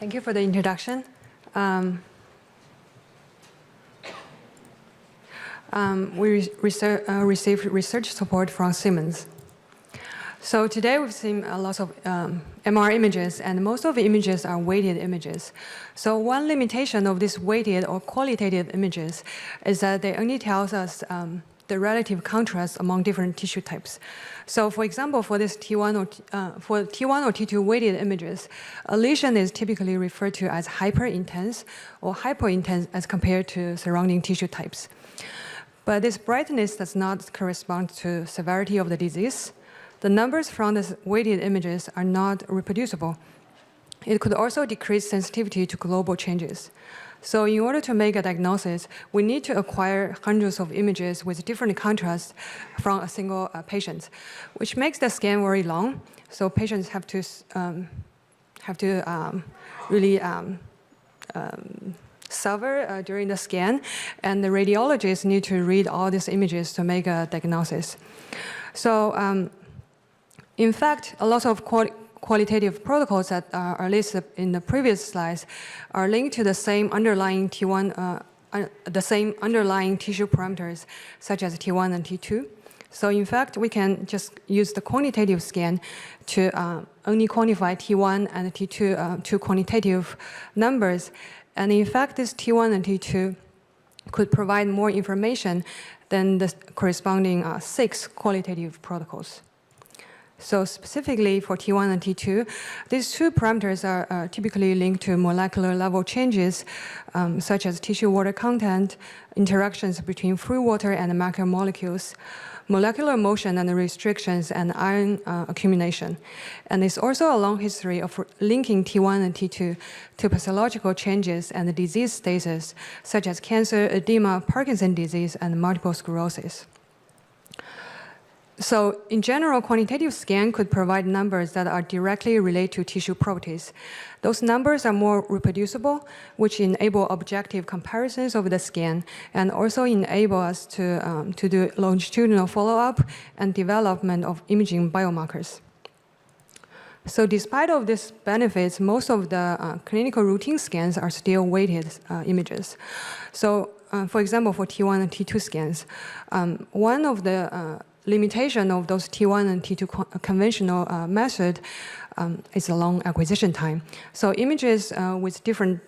Thank you for the introduction. We received research support from Siemens. So today we've seen a lot of MR images, and most of the images are weighted images. So one limitation of these weighted or qualitative images is that they only tell us the relative contrast among different tissue types. So for example, for this T1 or T2 weighted images, a lesion is typically referred to as hyperintense or hypointense as compared to surrounding tissue types. But this brightness does not correspond to severity of the disease. The numbers from the weighted images are not reproducible. It could also decrease sensitivity to global changes. So in order to make a diagnosis, we need to acquire hundreds of images with different contrasts from a single patient, which makes the scan very long. So patients have to really suffer during the scan, and the radiologists need to read all these images to make a diagnosis. So in fact, a lot of qualitative protocols that are listed in the previous slides are linked to the same underlying T1, the same underlying tissue parameters, such as T1 and T2. So in fact, we can just use the quantitative scan to only quantify T1 and T2 two quantitative numbers. And in fact, this T1 and T2 could provide more information than the corresponding 6 qualitative protocols. So specifically for T1 and T2, these two parameters are typically linked to molecular level changes, such as tissue water content, interactions between free water and macromolecules, molecular motion and restrictions, and iron accumulation. And there's also a long history of linking T1 and T2 to pathological changes and disease status, such as cancer, edema, Parkinson's disease, and multiple sclerosis. So in general, quantitative scan could provide numbers that are directly related to tissue properties. Those numbers are more reproducible, which enable objective comparisons of the scan and also enable us to do longitudinal follow-up and development of imaging biomarkers. So despite of these benefits, most of the clinical routine scans are still weighted images. So for example, for T1 and T2 scans, one of the limitation of those T1 and T2 conventional method is a long acquisition time. So images with different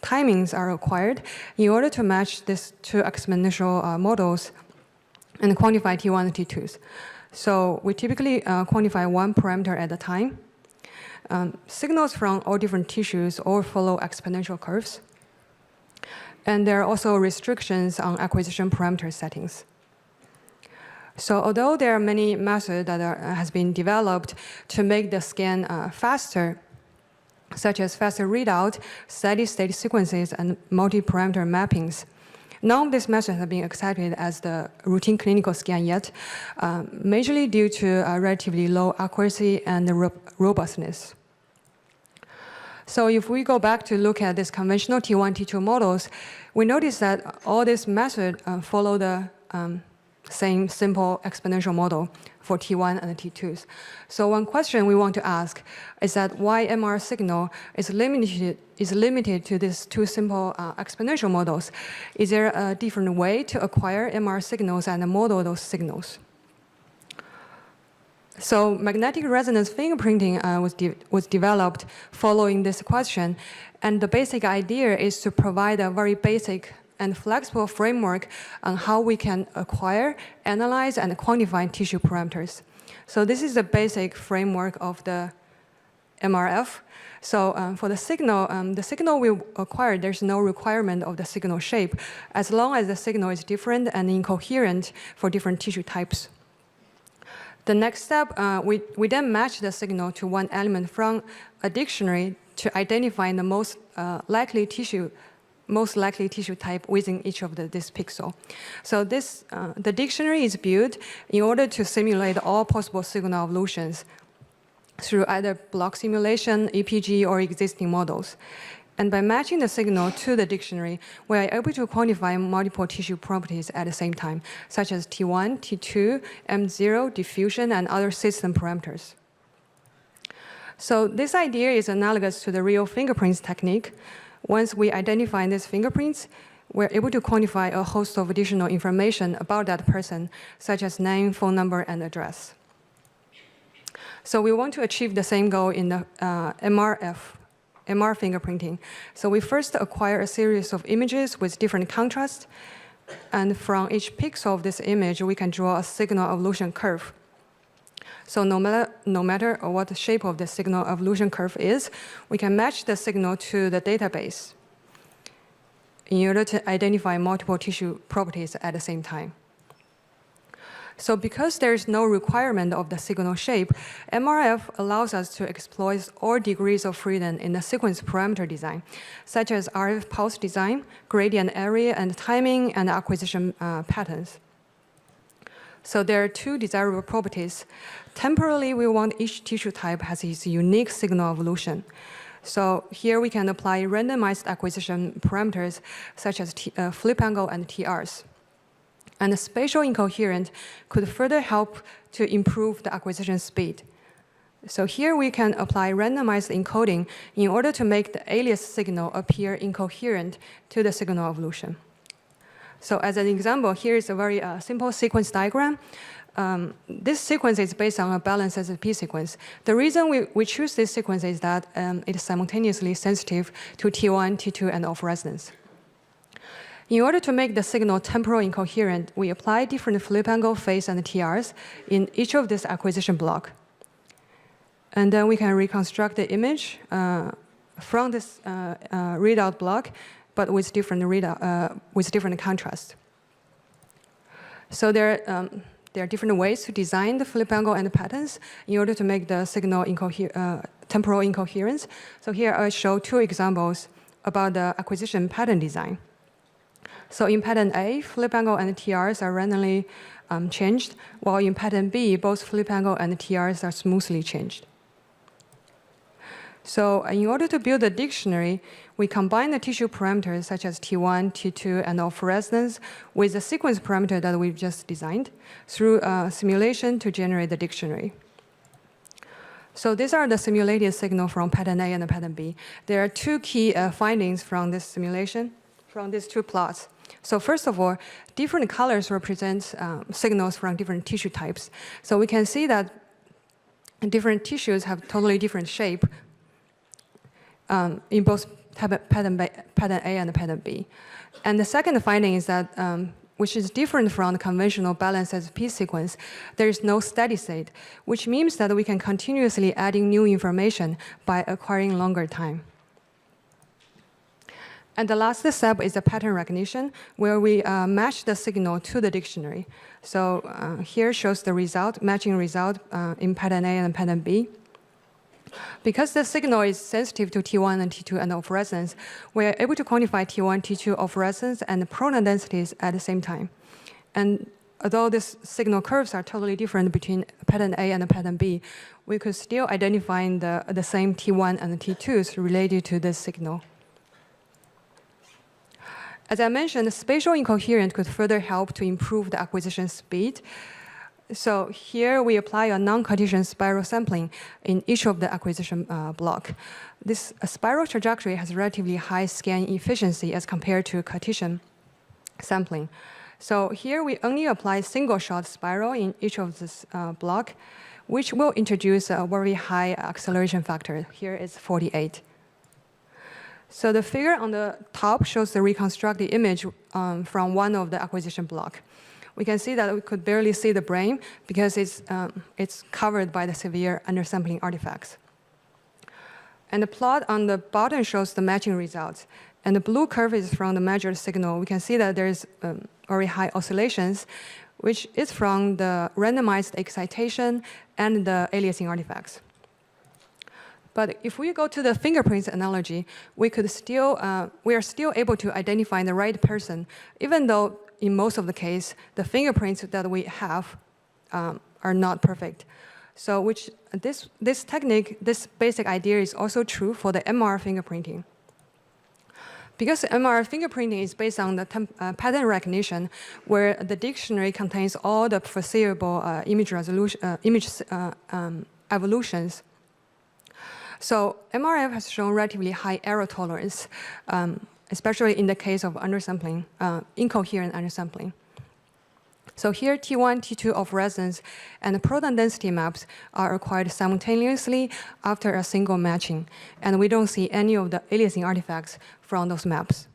timings are acquired in order to match these two exponential models and quantify T1 and T2s. So we typically quantify one parameter at a time. Signals from all different tissues all follow exponential curves. And there are also restrictions on acquisition parameter settings. So although there are many methods that has been developed to make the scan faster, such as faster readout, steady-state sequences, and multi-parameter mappings, none of these methods have been accepted as the routine clinical scan yet, majorly due to relatively low accuracy and robustness. So if we go back to look at these conventional T1, T2 models, we notice that all these methods follow the same simple exponential model for T1 and T2s. So one question we want to ask is that why MR signal is limited to these two simple exponential models? Is there a different way to acquire MR signals and model those signals? So magnetic resonance fingerprinting was developed following this question, and the basic idea is to provide a very basic and flexible framework on how we can acquire, analyze, and quantify tissue parameters. So this is the basic framework of the MRF. So for the signal we acquire, there's no requirement of the signal shape, as long as the signal is different and incoherent for different tissue types. The next step, we then match the signal to one element from a dictionary to identify the most likely tissue type within each of this pixel. So the dictionary is built in order to simulate all possible signal evolutions through either block simulation, EPG, or existing models. And by matching the signal to the dictionary, we are able to quantify multiple tissue properties at the same time, such as T1, T2, M0, diffusion, and other system parameters. So this idea is analogous to the real fingerprints technique. Once we identify these fingerprints, we're able to quantify a host of additional information about that person, such as name, phone number, and address. So we want to achieve the same goal in the MR fingerprinting. So we first acquire a series of images with different contrasts, and from each pixel of this image, we can draw a signal evolution curve. So no matter what the shape of the signal evolution curve is, we can match the signal to the database in order to identify multiple tissue properties at the same time. So because there is no requirement of the signal shape, MRF allows us to exploit all degrees of freedom in the sequence parameter design, such as RF pulse design, gradient area, and timing, and acquisition patterns. So there are two desirable properties. Temporally, we want each tissue type has its unique signal evolution. So here we can apply randomized acquisition parameters such as flip angle and TRs. And the spatial incoherent could further help to improve the acquisition speed. So here we can apply randomized encoding in order to make the alias signal appear incoherent to the signal evolution. So as an example, here is a very simple sequence diagram. This sequence is based on a balanced SSP sequence. The reason we choose this sequence is that it is simultaneously sensitive to T1, T2, and off resonance. In order to make the signal temporal incoherent, we apply different flip angle, phase, and TRs in each of this acquisition block. And then we can reconstruct the image from this readout block, but with different contrast. So there are different ways to design the flip angle and the patterns in order to make the signal temporal incoherence. So here I show two examples about the acquisition pattern design. So in pattern A, flip angle and TRs are randomly changed, while in pattern B, both flip angle and TRs are smoothly changed. So in order to build a dictionary, we combine the tissue parameters such as T1, T2, and off resonance with the sequence parameter that we've just designed through simulation to generate the dictionary. So these are the simulated signal from pattern A and pattern B. There are two key findings from this simulation, from these two plots. So first of all, different colors represent signals from different tissue types. So we can see that different tissues have totally different shape in both pattern A and pattern B. And the second finding is that, which is different from the conventional balanced SSP sequence, there is no steady state, which means that we can continuously adding new information by acquiring longer time. And the last step is the pattern recognition, where we match the signal to the dictionary. So here shows the result, matching result in pattern A and pattern B. Because the signal is sensitive to T1 and T2 and off resonance, we are able to quantify T1, T2 off resonance and proton densities at the same time. And although these signal curves are totally different between pattern A and pattern B, we could still identify the same T1 and T2s related to this signal. As I mentioned, spatial incoherence could further help to improve the acquisition speed. So here we apply a non-Cartesian spiral sampling in each of the acquisition block. This spiral trajectory has relatively high scan efficiency as compared to Cartesian sampling. So here we only apply single-shot spiral in each of this block, which will introduce a very high acceleration factor. Here is 48. So the figure on the top shows the reconstructed image from one of the acquisition block. We can see that we could barely see the brain because it's covered by the severe undersampling artifacts. And the plot on the bottom shows the matching results. And the blue curve is from the measured signal. We can see that there's very high oscillations, which is from the randomized excitation and the aliasing artifacts. But if we go to the fingerprints analogy, we are still able to identify the right person, even though in most of the case, the fingerprints that we have are not perfect. So this technique, this basic idea is also true for the MR fingerprinting. Because MR fingerprinting is based on the pattern recognition, where the dictionary contains all the foreseeable image evolutions, So MRF has shown relatively high error tolerance, especially in the case of undersampling, incoherent undersampling. So here, T1, T2 of resonance and proton density maps are acquired simultaneously after a single matching, and we don't see any of the aliasing artifacts from those maps.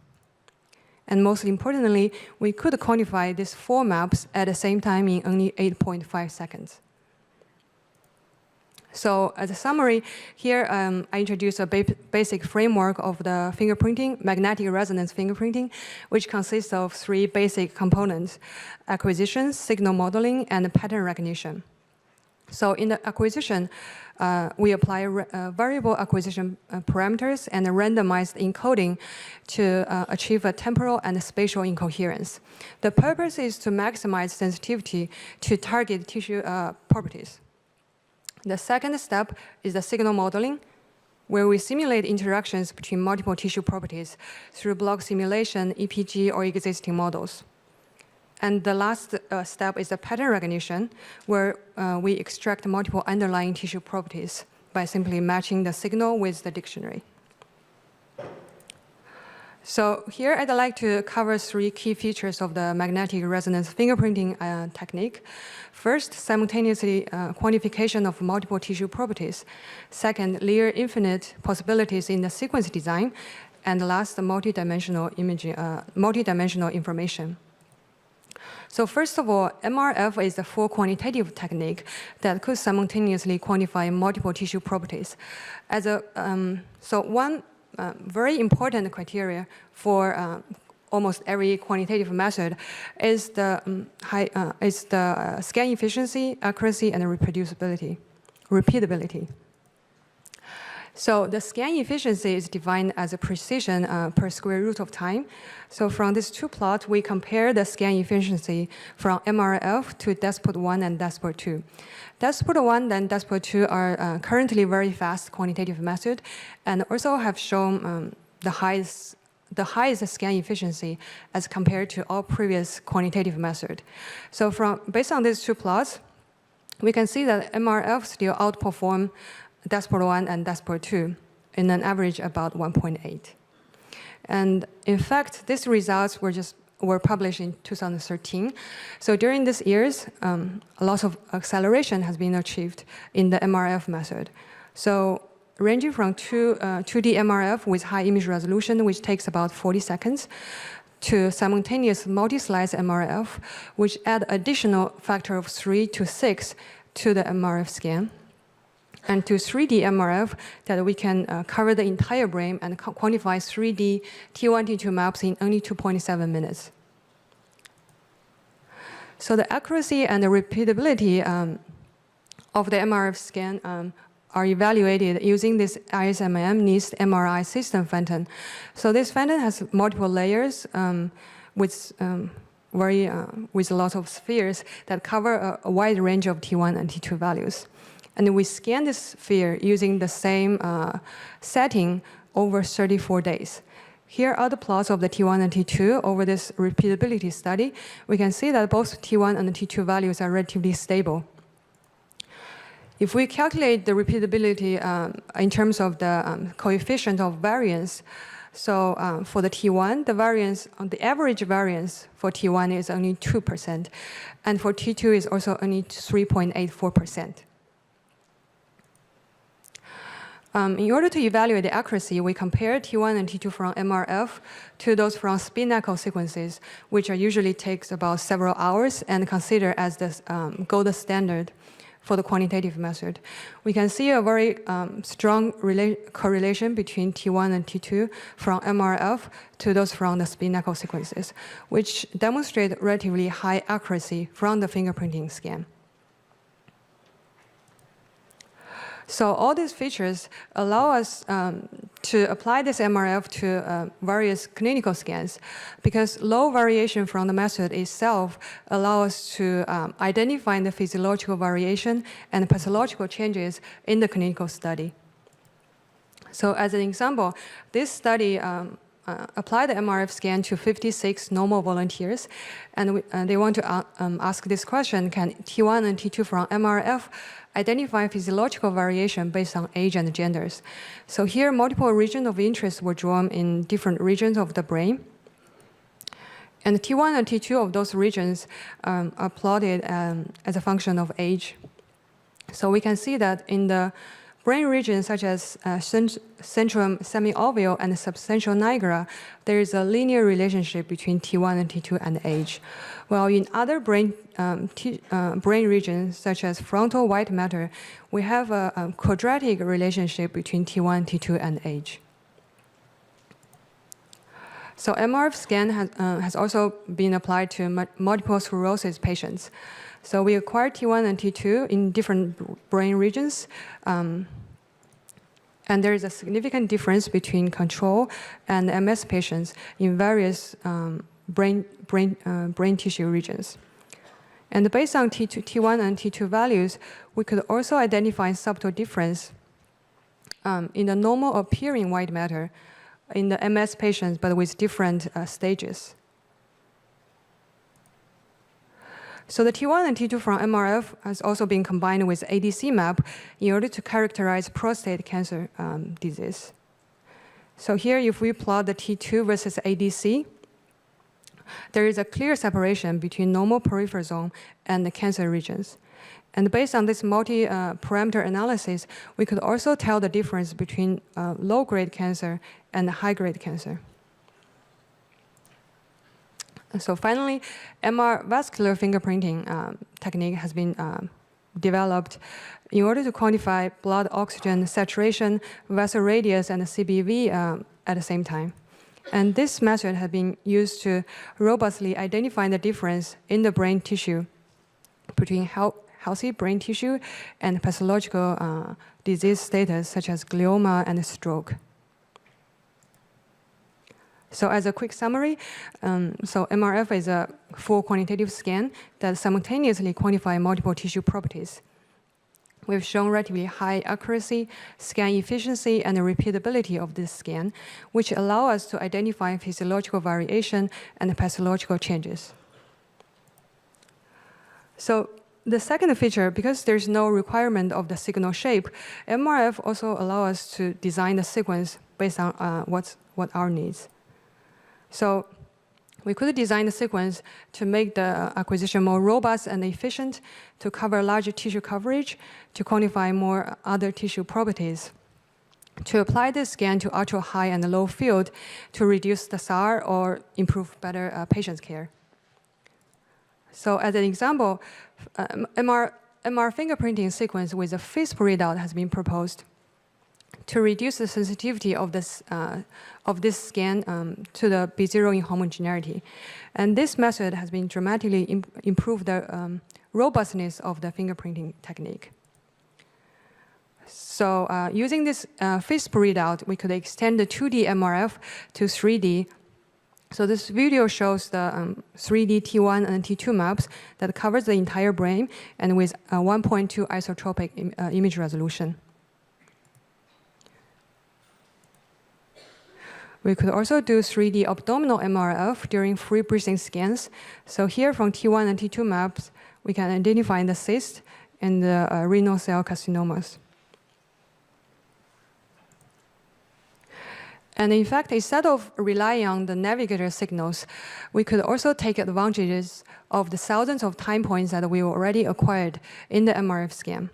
And most importantly, we could quantify these 4 maps at the same time in only 8.5 seconds. So as a summary, here I introduce a basic framework of the fingerprinting, magnetic resonance fingerprinting, which consists of 3 basic components: acquisition, signal modeling, and pattern recognition. So in the acquisition, we apply variable acquisition parameters and a randomized encoding to achieve a temporal and spatial incoherence. The purpose is to maximize sensitivity to target tissue properties. The second step is the signal modeling, where we simulate interactions between multiple tissue properties through block simulation, EPG, or existing models. And the last step is the pattern recognition, where we extract multiple underlying tissue properties by simply matching the signal with the dictionary. So here I'd like to cover 3 key features of the magnetic resonance fingerprinting technique. First, simultaneously quantification of multiple tissue properties. Second, near infinite possibilities in the sequence design. And last, multidimensional imaging, multidimensional information. So first of all, MRF is a full quantitative technique that could simultaneously quantify multiple tissue properties. As a, so one very important criteria for almost every quantitative method is the scan efficiency, accuracy, and repeatability. So the scan efficiency is defined as a precision per square root of time. So from these 2 plots, we compare the scan efficiency from MRF to DESPOT-1 and DESPOT-2. DESPOT-1 and DESPOT-2 are currently very fast quantitative method and also have shown the highest scan efficiency as compared to all previous quantitative method. So based on these 2 plots, we can see that MRF still outperform DESPOT-1 and DESPOT-2 in an average about 1.8. And in fact, these results were published in 2013. So during these years, a lot of acceleration has been achieved in the MRF method. So ranging from 2D MRF with high image resolution, which takes about 40 seconds, to simultaneous multi-slice MRF, which add additional factor of 3 to 6 to the MRF scan, and to 3D MRF that we can cover the entire brain and quantify 3D T1, T2 maps in only 2.7 minutes. So the accuracy and the repeatability of the MRF scan are evaluated using this ISMRM-NIST MRI system phantom. So this phantom has multiple layers with a lot of spheres that cover a wide range of T1 and T2 values. And we scan this sphere using the same setting over 34 days. Here are the plots of the T1 and T2 over this repeatability study. We can see that both T1 and the T2 values are relatively stable. If we calculate the repeatability in terms of the coefficient of variance, so for the T1, the average variance for T1 is only 2%, and for T2 is also only 3.84%. In order to evaluate the accuracy, we compare T1 and T2 from MRF to those from spin echo sequences, which usually takes about several hours and considered as the gold standard for the quantitative method. We can see a very strong correlation between T1 and T2 from MRF to those from the spin echo sequences, which demonstrate relatively high accuracy from the fingerprinting scan. So all these features allow us to apply this MRF to various clinical scans, because low variation from the method itself allows us to identify the physiological variation and pathological changes in the clinical study. So as an example, this study apply the MRF scan to 56 normal volunteers, and they want to ask this question: can T1 and T2 from MRF identify physiological variation based on age and genders? So here, multiple regions of interest were drawn in different regions of the brain. And T1 and T2 of those regions are plotted as a function of age. So we can see that in the brain regions such as centrum semi-ovale and substantial nigra, there is a linear relationship between T1 and T2 and age. While in other brain regions such as frontal white matter, we have a quadratic relationship between T1, T2, and age. So MRF scan has also been applied to multiple sclerosis patients. So we acquired T1 and T2 in different brain regions, and there is a significant difference between control and MS patients in various brain tissue regions. And based on T1 and T2 values, we could also identify subtle difference in the normal appearing white matter in the MS patients, but with different stages. So the T1 and T2 from MRF has also been combined with ADC map in order to characterize prostate cancer disease. So here, if we plot the T2 versus ADC, there is a clear separation between normal peripheral zone and the cancer regions. And based on this multi-parameter analysis, we could also tell the difference between low-grade cancer and high-grade cancer. So finally, MR vascular fingerprinting technique has been developed in order to quantify blood oxygen saturation, vessel radius, and CBV at the same time. And this method has been used to robustly identify the difference in the brain tissue between healthy brain tissue and pathological disease status such as glioma and stroke. So as a quick summary, so MRF is a full quantitative scan that simultaneously quantifies multiple tissue properties. We've shown relatively high accuracy, scan efficiency, and the repeatability of this scan, which allow us to identify physiological variation and pathological changes. So the second feature, because there's no requirement of the signal shape, MRF also allows us to design the sequence based on what our needs. So we could design the sequence to make the acquisition more robust and efficient, to cover larger tissue coverage, to quantify more other tissue properties, to apply this scan to ultra high and low field to reduce the SAR or improve better patient care. So as an example, MR fingerprinting sequence with a FISP readout has been proposed to reduce the sensitivity of this scan to the B0 inhomogeneity. And this method has been dramatically improved the robustness of the fingerprinting technique. So using this FISP readout, we could extend the 2D MRF to 3D. So this video shows the 3D T1 and T2 maps that covers the entire brain and with 1.2 isotropic image resolution. We could also do 3D abdominal MRF during free breathing scans. So here from T1 and T2 maps, we can identify the cyst and the renal cell carcinomas. And in fact, instead of relying on the navigator signals, we could also take advantages of the thousands of time points that we already acquired in the MRF scan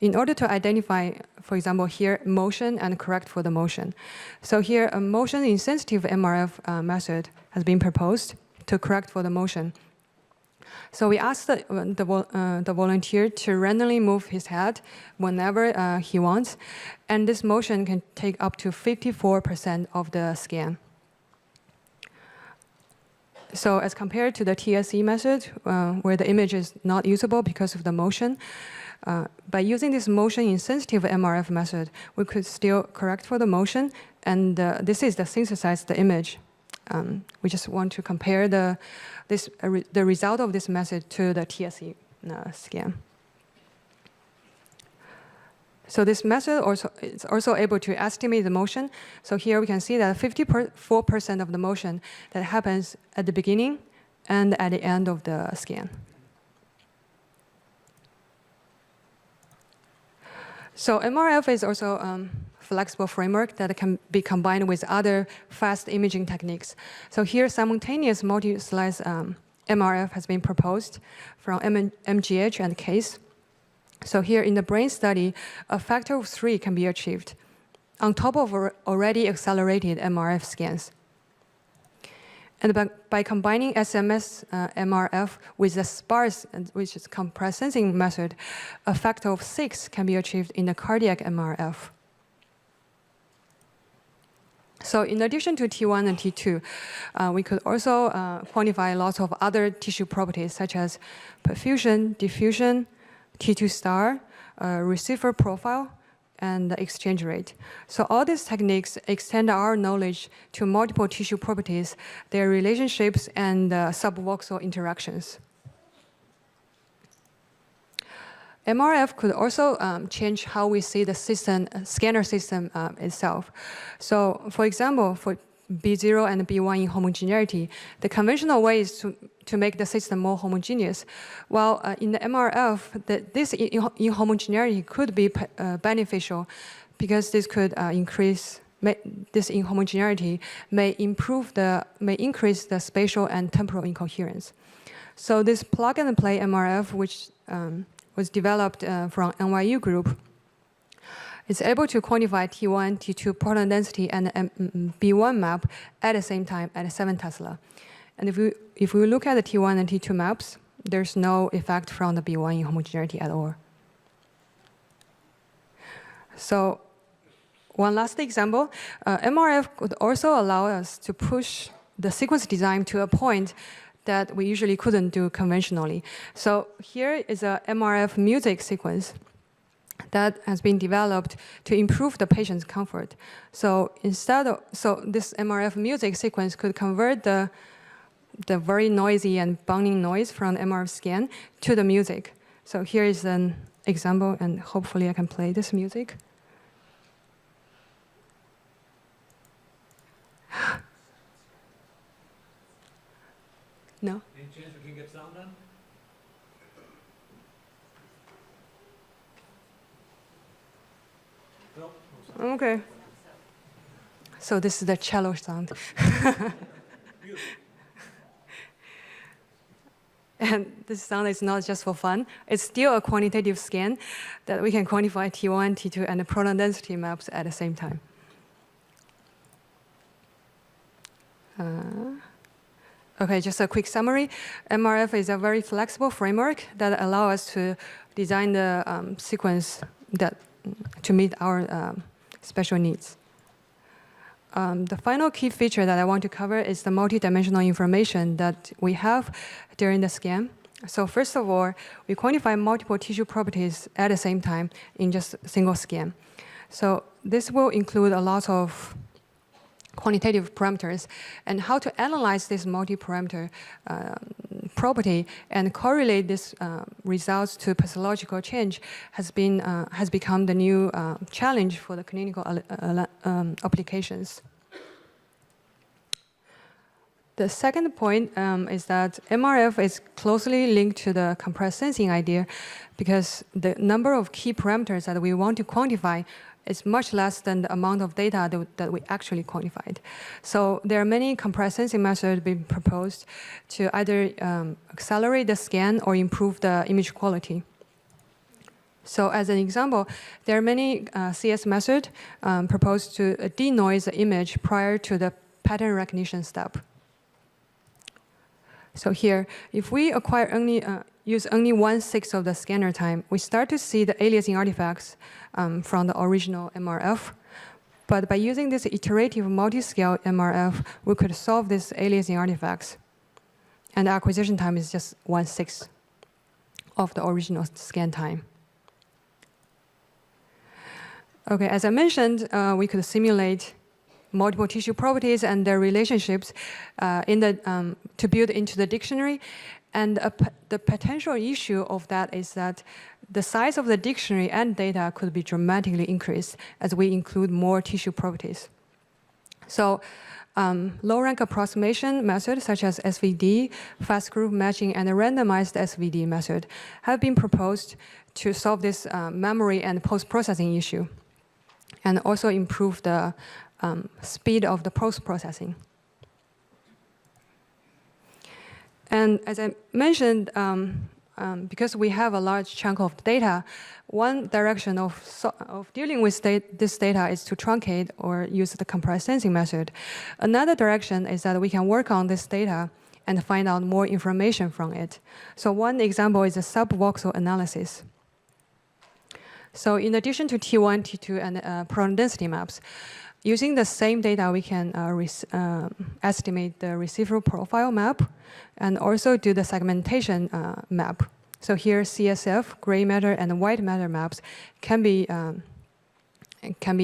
in order to identify, for example, here, motion and correct for the motion. So here, a motion-insensitive MRF method has been proposed to correct for the motion. So we asked the volunteer to randomly move his head whenever he wants, and this motion can take up to 54% of the scan. So as compared to the TSE method, where the image is not usable because of the motion, by using this motion-insensitive MRF method, we could still correct for the motion, and this is the synthesized image. We just want to compare the result of this method to the TSE scan. So this method is also able to estimate the motion. So here we can see that 54% of the motion that happens at the beginning and at the end of the scan. So MRF is also a flexible framework that can be combined with other fast imaging techniques. So here, simultaneous multi-slice MRF has been proposed from MGH and Case. So here in the brain study, a factor of 3 can be achieved on top of already accelerated MRF scans. And by combining ISMRM-ISMRT with the sparse, which is compressed sensing method, a factor of 6 can be achieved in the cardiac MRF. So in addition to T1 and T2, we could also quantify lots of other tissue properties such as perfusion, diffusion, T2 star, receiver profile, and the exchange rate. So all these techniques extend our knowledge to multiple tissue properties, their relationships, and subvoxel interactions. MRF could also change how we see the system, scanner system itself. So for example, for B0 and B1 inhomogeneity, the conventional way is to make the system more homogeneous. While in the MRF, this inhomogeneity could be beneficial because this could this inhomogeneity may increase the spatial and temporal incoherence. So this plug and play MRF, which was developed from NYU group, is able to quantify T1, T2 proton density and B1 map at the same time at 7 Tesla. And if we look at the T1 and T2 maps, there's no effect from the B1 inhomogeneity at all. So one last example, MRF could also allow us to push the sequence design to a point that we usually couldn't do conventionally. So here is a MRF music sequence that has been developed to improve the patient's comfort. So this MRF music sequence could convert the very noisy and bounding noise from the MRF scan to the music. So here is an example, and hopefully I can play this music. No? Any chance we can get sound on? No? Okay. So this is the cello sound. And this sound is not just for fun. It's still a quantitative scan that we can quantify T1, T2, and the proton density maps at the same time. Okay, just a quick summary. MRF is a very flexible framework that allows us to design the sequence to meet our special needs. The final key feature that I want to cover is the multidimensional information that we have during the scan. So first of all, we quantify multiple tissue properties at the same time in just a single scan. So this will include a lot of quantitative parameters, and how to analyze this multi-parameter property and correlate these results to pathological change has become the new challenge for the clinical applications. The second point is that MRF is closely linked to the compressed sensing idea because the number of key parameters that we want to quantify is much less than the amount of data that we actually quantified. So there are many compressed sensing methods being proposed to either accelerate the scan or improve the image quality. So as an example, there are many CS methods proposed to denoise the image prior to the pattern recognition step. So here, if we use only 1/6 of the scanner time, we start to see the aliasing artifacts from the original MRF. But by using this iterative multi-scale MRF, we could solve these aliasing artifacts. And the acquisition time is just 1/6 of the original scan time. Okay, as I mentioned, we could simulate multiple tissue properties and their relationships to build into the dictionary. And the potential issue of that is that the size of the dictionary and data could be dramatically increased as we include more tissue properties. So low-rank approximation methods such as SVD, fast group matching, and a randomized SVD method have been proposed to solve this memory and post-processing issue, and also improve the speed of the post-processing. And as I mentioned, because we have a large chunk of data, one direction of dealing with this data is to truncate or use the compressed sensing method. Another direction is that we can work on this data and find out more information from it. So one example is a sub-voxel analysis. So in addition to T1, T2, and proton density maps, using the same data, we can estimate the receiver profile map and also do the segmentation map. So here, CSF, gray matter, and white matter maps can be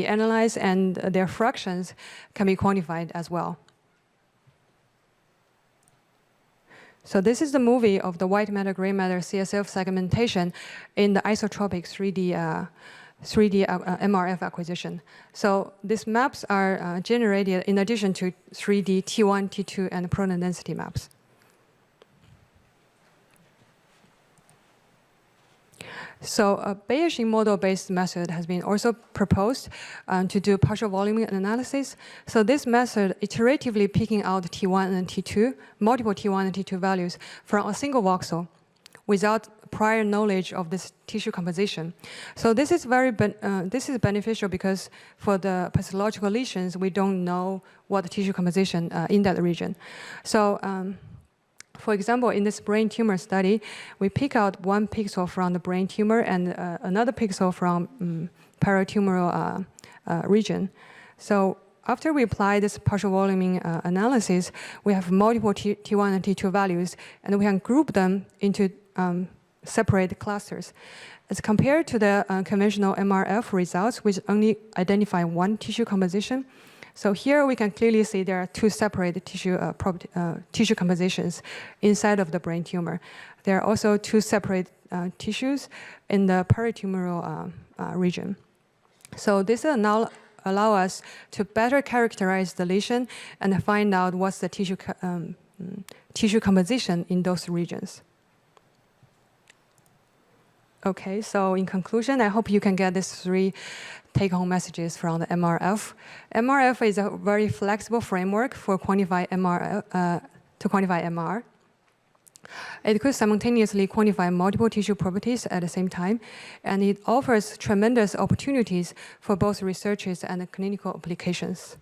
analyzed, and their fractions can be quantified as well. So this is the movie of the white matter, gray matter, CSF segmentation in the isotropic 3D MRF acquisition. So these maps are generated in addition to 3D T1, T2, and proton density maps. So a Bayesian model-based method has been also proposed to do partial volume analysis. So this method iteratively picking out T1 and T2, multiple T1 and T2 values from a single voxel without prior knowledge of this tissue composition. So this is this is beneficial because for the pathological lesions, we don't know what the tissue composition in that region. So for example, in this brain tumor study, we pick out one pixel from the brain tumor and another pixel from paratumoral region. So after we apply this partial voluming analysis, we have multiple T1 and T2 values, and we can group them into separate clusters. As compared to the conventional MRF results, which only identify one tissue composition, so here we can clearly see there are two separate tissue compositions inside of the brain tumor. There are also two separate tissues in the peritumoral region. So this will now allow us to better characterize the lesion and find out what's the tissue composition in those regions. Okay, so in conclusion, I hope you can get these three take-home messages from the MRF. MRF is a very flexible framework for quantify MR. It could simultaneously quantify multiple tissue properties at the same time, and it offers tremendous opportunities for both researchers and clinical applications.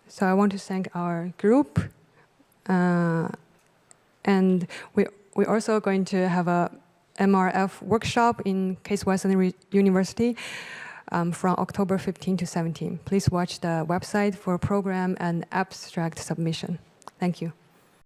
So I want to thank our group, and we're also going to have a MRF workshop in Case Western University from October 15 to 17. Please watch the website for program and abstract submission. Thank you.